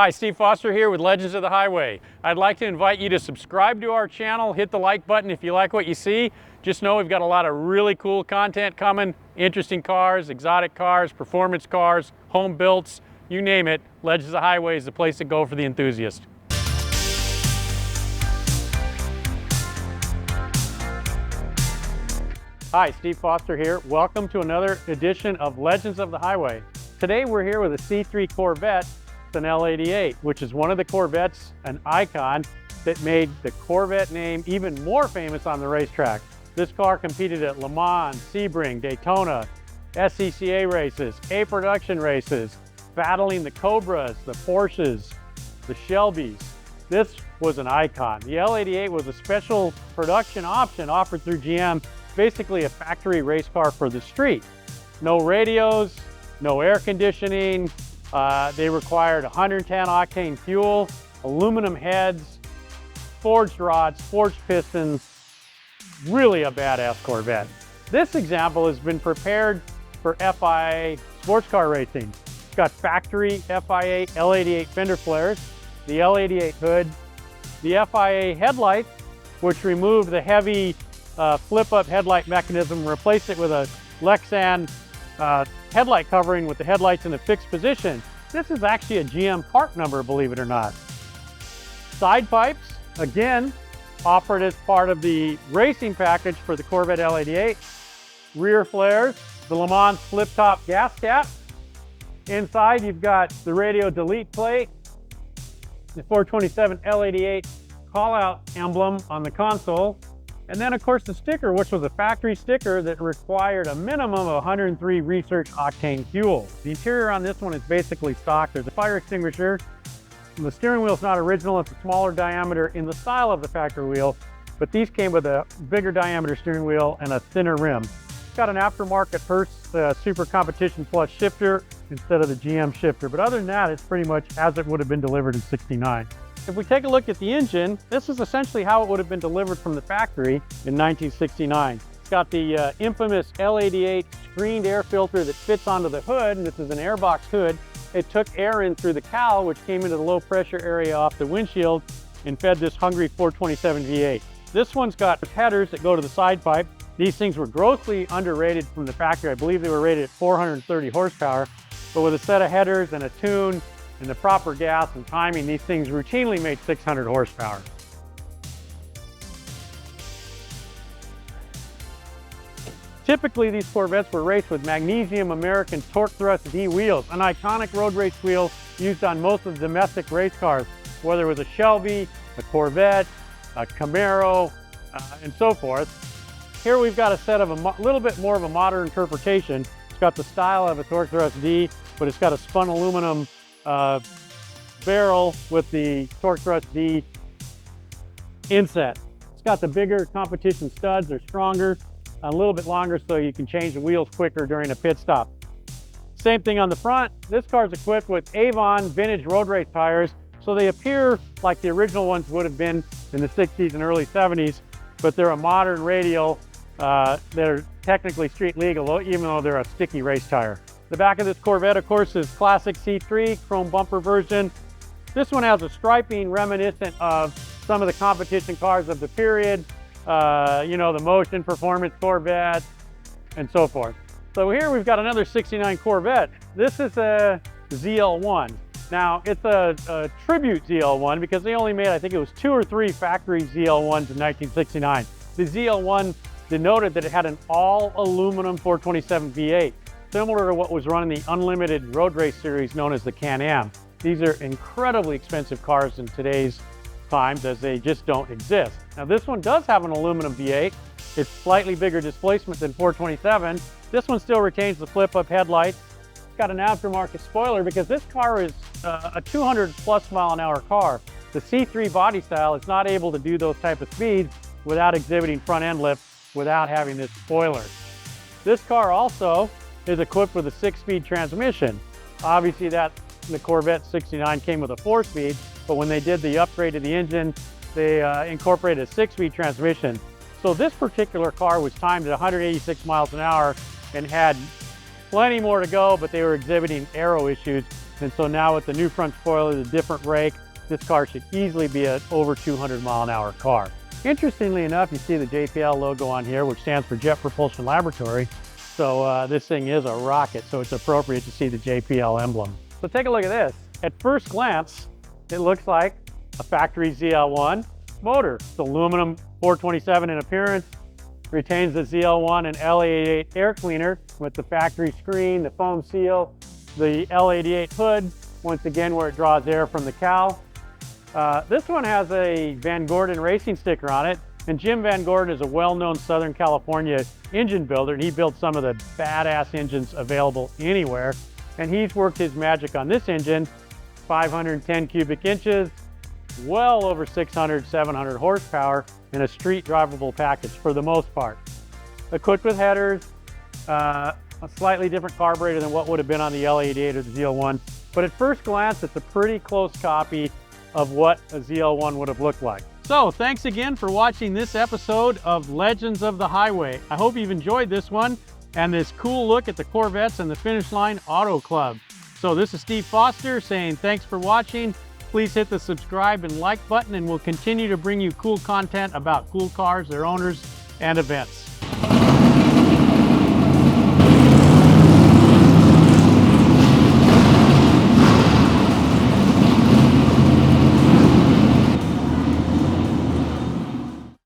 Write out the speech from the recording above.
Hi, Steve Foster here with Legends of the Highway. I'd like to invite you to subscribe to our channel, hit the like button if you like what you see. Just know we've got a lot of really cool content coming, interesting cars, exotic cars, performance cars, home builts, you name it. Legends of the Highway is the place to go for the enthusiast. Hi, Steve Foster here. Welcome to another edition of Legends of the Highway. Today we're here with a C3 Corvette, an L-88, which is one of the Corvettes, an icon that made the Corvette name even more famous on the racetrack. This car competed at Le Mans, Sebring, Daytona, SCCA races, A production races, battling the Cobras, the Porsches, the Shelbys. This was an icon. The L-88 was a special production option offered through GM, basically a factory race car for the street. No radios, no air conditioning. They required 110 octane fuel, aluminum heads, forged rods, forged pistons. Really a badass Corvette. This example has been prepared for FIA sports car racing. It's got factory FIA L-88 fender flares, the L-88 hood, the FIA headlights, which removed the heavy flip-up headlight mechanism and replaced it with a Lexan headlight covering with the headlights in a fixed position. This is actually a GM part number, believe it or not. Side pipes, again, offered as part of the racing package for the Corvette L-88. Rear flares, the Le Mans flip-top gas cap. Inside, you've got the radio delete plate, the 427 L-88 call-out emblem on the console, and then, of course, the sticker, which was a factory sticker that required a minimum of 103 research octane fuel. The interior on this one is basically stock. There's a fire extinguisher. The steering wheel is not original. It's a smaller diameter in the style of the factory wheel, but these came with a bigger diameter steering wheel and a thinner rim. It's got an aftermarket Hurst Super Competition Plus shifter instead of the GM shifter, but other than that, it's pretty much as it would have been delivered in '69. If we take a look at the engine, this is essentially how it would have been delivered from the factory in 1969. It's got the infamous L-88 screened air filter that fits onto the hood, and this is an airbox hood. It took air in through the cowl, which came into the low pressure area off the windshield and fed this hungry 427 V8. This one's got headers that go to the side pipe. These things were grossly underrated from the factory. I believe they were rated at 430 horsepower, but with a set of headers and a tune and the proper gas and timing, these things routinely made 600 horsepower. Typically, these Corvettes were raced with magnesium American Torque Thrust D wheels, an iconic road race wheel used on most of the domestic race cars, whether it was a Shelby, a Corvette, a Camaro, and so forth. Here we've got a set of a little bit more of a modern interpretation. It's got the style of a Torque Thrust D, but it's got a spun aluminum barrel with the Torque Thrust D inset. It's got the bigger competition studs. They're stronger, a little bit longer, so you can change the wheels quicker during a pit stop. Same thing on the front. This car is equipped with Avon vintage road race tires, so they appear like the original ones would have been in the 60s and early 70s, but they're a modern radial. They're technically street legal, even though they're a sticky race tire. The back of this Corvette, of course, is classic C3 chrome bumper version. This one has a striping reminiscent of some of the competition cars of the period, you know, the motion performance Corvette and so forth. So here we've got another '69 Corvette. This is a ZL1. Now, it's a tribute ZL1 because they only made, I think it was 2 or 3 factory ZL1s in 1969. The ZL1 denoted that it had an all aluminum 427 V8. Similar to what was run in the unlimited road race series known as the Can-Am. These are incredibly expensive cars in today's times as they just don't exist. Now this one does have an aluminum V8. It's slightly bigger displacement than 427. This one still retains the flip-up headlights. It's got an aftermarket spoiler because this car is a 200+ mile-an-hour car. The C3 body style is not able to do those type of speeds without exhibiting front end lift, without having this spoiler. This car also is equipped with a 6-speed transmission. Obviously the Corvette '69 came with a 4-speed, but when they did the upgrade to the engine, they incorporated a 6-speed transmission. So this particular car was timed at 186 miles an hour and had plenty more to go, but they were exhibiting aero issues And so now with the new front spoiler, the different rake, this car should easily be an over 200-mile-an-hour car. Interestingly enough, you see the JPL logo on here, which stands for Jet Propulsion Laboratory. So this thing is a rocket, so it's appropriate to see the JPL emblem. So take a look at this. At first glance, it looks like a factory ZL1 motor. It's aluminum 427 in appearance, retains the ZL1 and L-88 air cleaner with the factory screen, the foam seal, the L-88 hood, once again where it draws air from the cowl. This one has a Van Gordon racing sticker on it, and Jim Van Gordon is a well-known Southern California engine builder, and he built some of the badass engines available anywhere. And he's worked his magic on this engine, 510 cubic inches, well over 600, 700 horsepower in a street drivable package for the most part. Equipped with headers, a slightly different carburetor than what would have been on the L-88 or the ZL1, but at first glance, it's a pretty close copy of what a ZL1 would have looked like. So thanks again for watching this episode of Legends of the Highway. I hope you've enjoyed this one and this cool look at the Corvettes and the Finish Line Auto Club. So this is Steve Foster saying thanks for watching. Please hit the subscribe and like button, and we'll continue to bring you cool content about cool cars, their owners, and events.